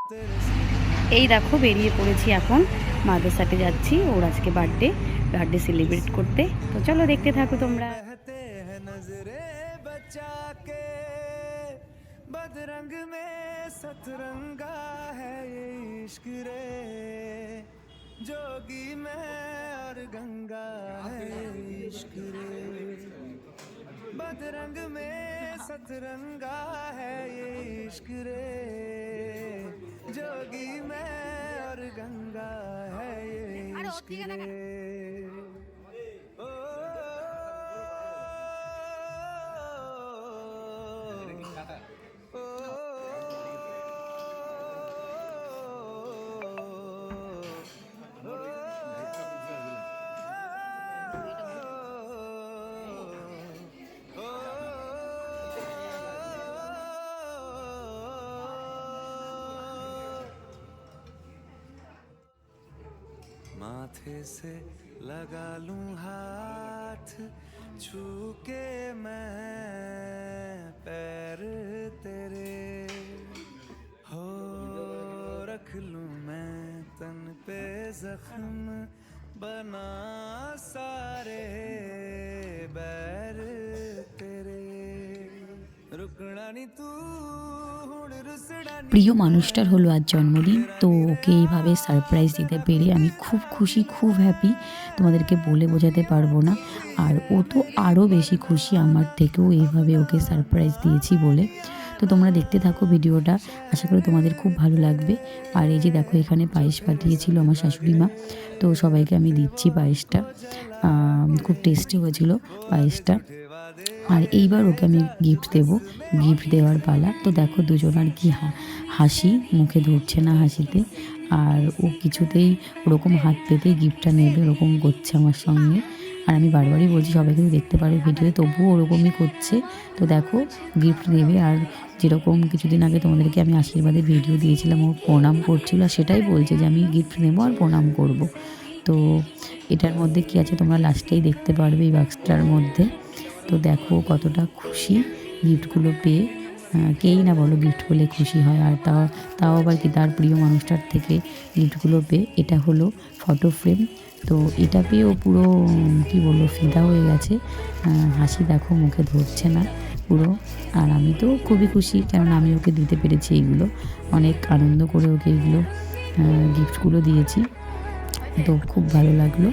এই দেখো বেরিয়ে পড়েছি এখন, মাদ্রাসাতে যাচ্ছি। ওর আজকে বার্থডে সেলিব্রেট করতে। তো চলো দেখতে থাকো তোমরা। बदरंग में सतरंगा है ये इश्क रे, जोगी में और गंगा है ये इश्क रे, बदरंग में सतरंगा है ये इश्क रे, जोगी में और गंगा है ये इश्क रे। माथे से लगा लूं हाथ, छू के मैं पैर तेरे, हो रख लूं मैं तन पे जख्म, बना सारे बैर तेरे, रुकना नहीं तू। প্রিয় মানুষটার হলো আজ জন্মদিন, তো ওকে এইভাবে সারপ্রাইজ দিতে পেরে আমি খুব খুশি, খুব হ্যাপি, তোমাদেরকে বলে বোঝাতে পারবো না। আর ও তো আরও বেশি খুশি আমার থেকেও, এইভাবে ওকে সারপ্রাইজ দিয়েছি বলে। তো তোমরা দেখতে থাকো ভিডিওটা, আশা করি তোমাদের খুব ভালো লাগবে। আর এই যে দেখো এখানে পায়েস পাঠিয়েছিল আমার শাশুড়ি মা, তো সবাইকে আমি দিচ্ছি পায়েসটা। খুব টেস্টি হয়েছিল পায়েসটা। আর এইবার ওকে আমি গিফট দেবো, গিফট দেওয়ার পালা। তো দেখো দুজনার কি হাসি, মুখে ধরছে না হাসিতে। আর ও কিছুতেই ওরকম হাত পেতে গিফটটা নেবে ওরকম করছে আমার সঙ্গে। আর আমি বারবারই বলছি সবাই কিন্তু দেখতে পারবে ভিডিওতে, তবুও ওরকমই করছে। তো দেখো গিফট নেবে। আর যেরকম কিছুদিন আগে তোমাদেরকে আমি আশীর্বাদের ভিডিও দিয়েছিলাম, ও প্রণাম করছিল, সেটাই বলছে যে আমি গিফট নেবো আর প্রণাম করব। তো এটার মধ্যে কি আছে তোমরা লাস্টেই দেখতে পারবে এই বাক্সটার মধ্যে। তো দেখো কতটা খুশি গিফটগুলো পেয়ে। কেই না বলো গিফট পেলে খুশি হয়, আর তাও আবার কি তার প্রিয় মানুষটার থেকে গিফটগুলো পেয়ে। এটা হলো ফটো ফ্রেম, তো এটা পেয়ে ও পুরো কি বলবো ফিদা হয়ে গেছে। হাসি দেখো মুখে ধরছে না পুরো। আর আমি তো খুবই খুশি, কেননা আমি ওকে দিতে পেরেছি এইগুলো, অনেক আনন্দ করে ওকে এগুলো গিফটগুলো দিয়েছি। তো খুব ভালো লাগলো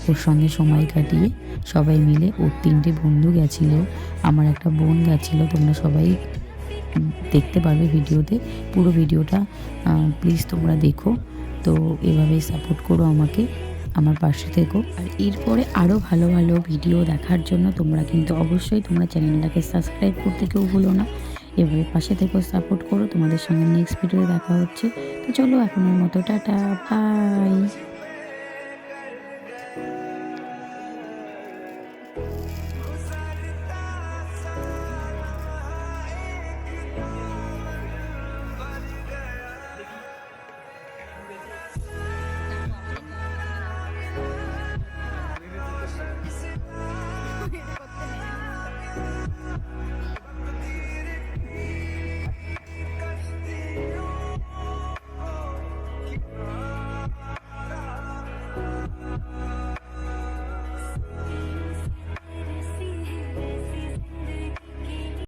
ওর সঙ্গে সময় কাটিয়ে সবাই মিলে। ওর 3টে বন্ধু গেছিলো, আমার একটা বোন গেছিলো। তোমরা সবাই দেখতে পারবে ভিডিওতে, পুরো ভিডিওটা প্লিজ তোমরা দেখো। তো এভাবেই সাপোর্ট করো আমাকে, আমার পাশে থেকো। আর এরপরে আরও ভালো ভালো ভিডিও দেখার জন্য তোমরা কিন্তু অবশ্যই তোমরা চ্যানেলটাকে সাবস্ক্রাইব করতে কেউ ভুলো না। এভাবে পাশে থেকেও সাপোর্ট করো। তোমাদের সঙ্গে নেক্সট ভিডিও দেখা হচ্ছে। তো চলো এখনের মতো টাটা, বাই।